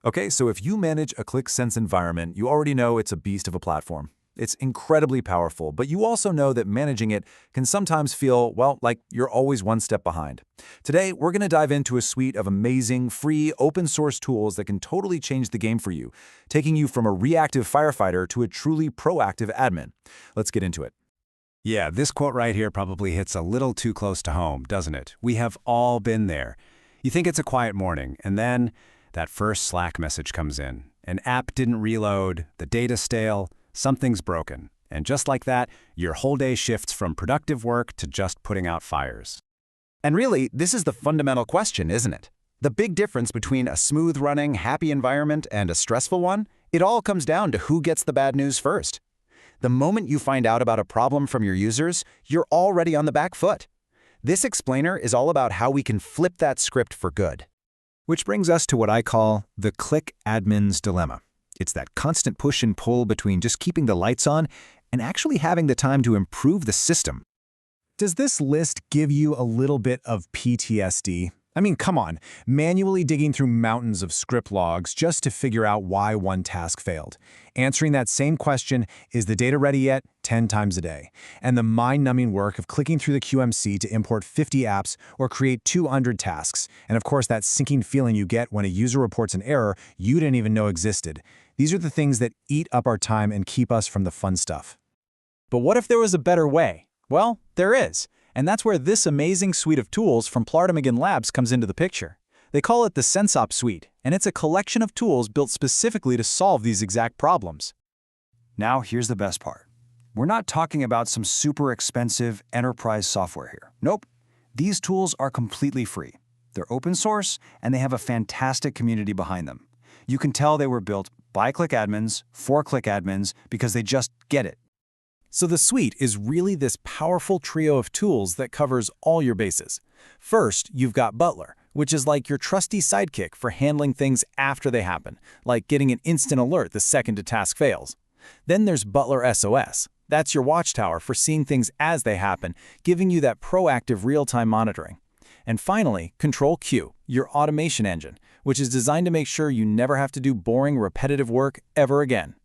Okay, so if you manage a Qlik Sense environment, you already know it's a beast of a platform. It's incredibly powerful, but you also know that managing it can sometimes feel, well, like you're always one step behind. Today, we're going to dive into a suite of amazing, free, open-source tools that can totally change the game for you, taking you from a reactive firefighter to a truly proactive admin. Let's get into it. Yeah, this quote right here probably hits a little too close to home, doesn't it? We have all been there. You think it's a quiet morning, and then that first Slack message comes in. An app didn't reload, the data's stale, something's broken. And just like that, your whole day shifts from productive work to just putting out fires. And really, this is the fundamental question, isn't it? The big difference between a smooth-running, happy environment and a stressful one, it all comes down to who gets the bad news first. The moment you find out about a problem from your users, you're already on the back foot. This explainer is all about how we can flip that script for good. Which brings us to what I call the Qlik admin's dilemma. It's that constant push and pull between just keeping the lights on and actually having the time to improve the system. Does this list give you a little bit of PTSD? I mean, come on, manually digging through mountains of script logs just to figure out why one task failed. Answering that same question, is the data ready yet, 10 times a day. And the mind-numbing work of clicking through the QMC to import 50 apps or create 200 tasks. And of course, that sinking feeling you get when a user reports an error you didn't even know existed. These are the things that eat up our time and keep us from the fun stuff. But what if there was a better way? Well, there is. And that's where this amazing suite of tools from Ptarmigan Labs comes into the picture. They call it the SenseOps Suite, and it's a collection of tools built specifically to solve these exact problems. Now, here's the best part. We're not talking about some super expensive enterprise software here. Nope. These tools are completely free. They're open source, and they have a fantastic community behind them. You can tell they were built by Qlik admins, for Qlik admins, because they just get it. So the suite is really this powerful trio of tools that covers all your bases. First, you've got Butler, which is like your trusty sidekick for handling things after they happen, like getting an instant alert the second a task fails. Then there's butler-sos. That's your watchtower for seeing things as they happen, giving you that proactive real-time monitoring. And finally, ctrl-q, your automation engine, which is designed to make sure you never have to do boring, repetitive work ever again.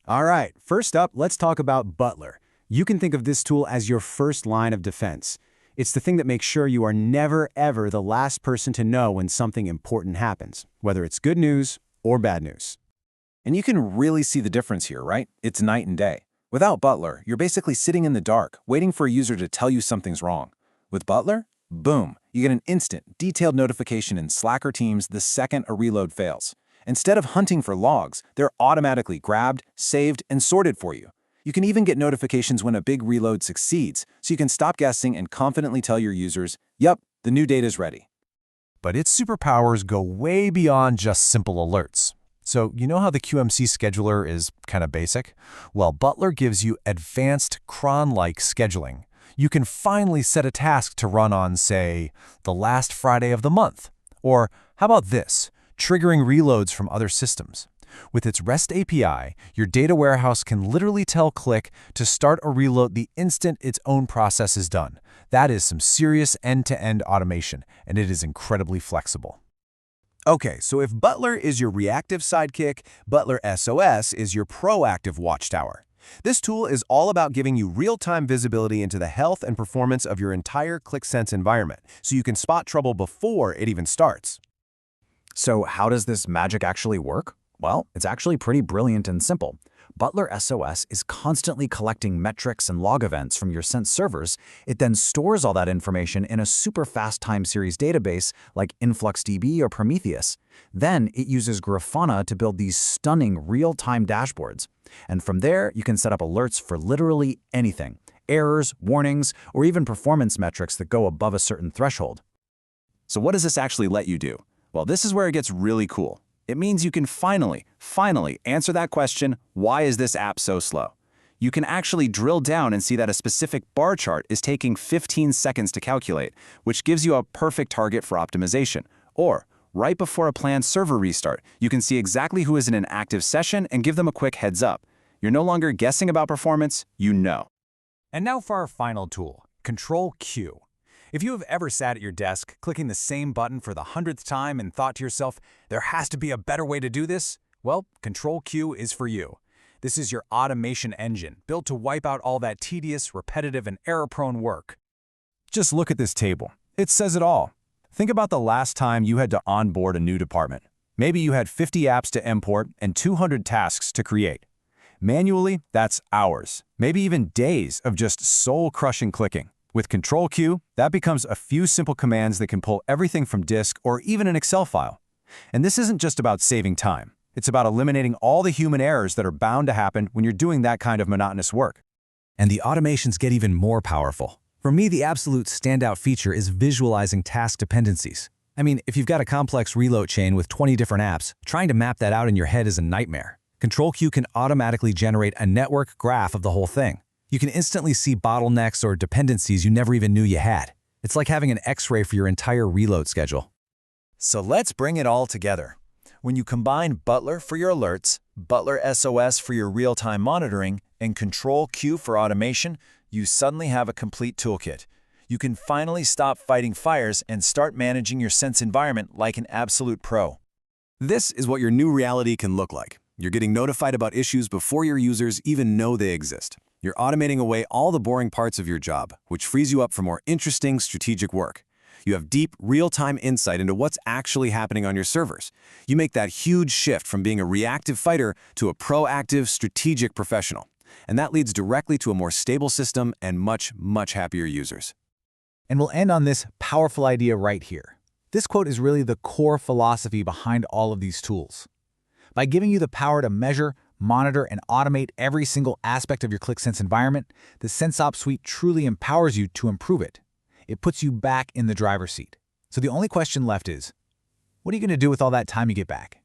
All right, first up, let's talk about Butler. You can think of this tool as your first line of defense. It's the thing that makes sure you are never, ever the last person to know when something important happens, whether it's good news or bad news. And you can really see the difference here, right? It's night and day. Without Butler, you're basically sitting in the dark, waiting for a user to tell you something's wrong. With Butler, boom, you get an instant, detailed notification in Slack or Teams the second a reload fails. Instead of hunting for logs, they're automatically grabbed, saved, and sorted for you. You can even get notifications when a big reload succeeds, so you can stop guessing and confidently tell your users, "Yup, the new data's ready." But its superpowers go way beyond just simple alerts. So you know how the QMC scheduler is kind of basic? Well, Butler gives you advanced cron-like scheduling. You can finally set a task to run on, say, the last Friday of the month. Or how about this? Triggering reloads from other systems. With its REST API, your data warehouse can literally tell Qlik to start a reload the instant its own process is done. That is some serious end-to-end automation, and it is incredibly flexible. Okay, so if Butler is your reactive sidekick, butler-sos is your proactive watchtower. This tool is all about giving you real-time visibility into the health and performance of your entire Qlik Sense environment, so you can spot trouble before it even starts. So how does this magic actually work? Well, it's actually pretty brilliant and simple. Butler-sos is constantly collecting metrics and log events from your Sense servers. It then stores all that information in a super fast time series database like InfluxDB or Prometheus. Then it uses Grafana to build these stunning real-time dashboards. And from there, you can set up alerts for literally anything: errors, warnings, or even performance metrics that go above a certain threshold. So what does this actually let you do? Well, this is where it gets really cool. It means you can finally answer that question, why is this app so slow? You can actually drill down and see that a specific bar chart is taking 15 seconds to calculate, which gives you a perfect target for optimization. Or, right before a planned server restart, you can see exactly who is in an active session and give them a quick heads up. You're no longer guessing about performance, you know. And now for our final tool, ctrl-q. If you have ever sat at your desk clicking the same button for the 100th time and thought to yourself, there has to be a better way to do this, well, ctrl-q is for you. This is your automation engine, built to wipe out all that tedious, repetitive, and error-prone work. Just look at this table. It says it all. Think about the last time you had to onboard a new department. Maybe you had 50 apps to import and 200 tasks to create. Manually, that's hours, maybe even days of just soul-crushing clicking. With Ctrl-Q, that becomes a few simple commands that can pull everything from disk or even an Excel file. And this isn't just about saving time. It's about eliminating all the human errors that are bound to happen when you're doing that kind of monotonous work. And the automations get even more powerful. For me, the absolute standout feature is visualizing task dependencies. I mean, if you've got a complex reload chain with 20 different apps, trying to map that out in your head is a nightmare. Ctrl-Q can automatically generate a network graph of the whole thing. You can instantly see bottlenecks or dependencies you never even knew you had. It's like having an X-ray for your entire reload schedule. So let's bring it all together. When you combine Butler for your alerts, butler-sos for your real-time monitoring, and Ctrl-Q for automation, you suddenly have a complete toolkit. You can finally stop fighting fires and start managing your Sense environment like an absolute pro. This is what your new reality can look like. You're getting notified about issues before your users even know they exist. You're automating away all the boring parts of your job, which frees you up for more interesting, strategic work. You have deep, real-time insight into what's actually happening on your servers. You make that huge shift from being a reactive fighter to a proactive, strategic professional. And that leads directly to a more stable system and much, much happier users. And we'll end on this powerful idea right here. This quote is really the core philosophy behind all of these tools. By giving you the power to measure, monitor, and automate every single aspect of your Qlik Sense environment, the SenseOps suite truly empowers you to improve it. It puts you back in the driver's seat. So the only question left is, what are you going to do with all that time you get back?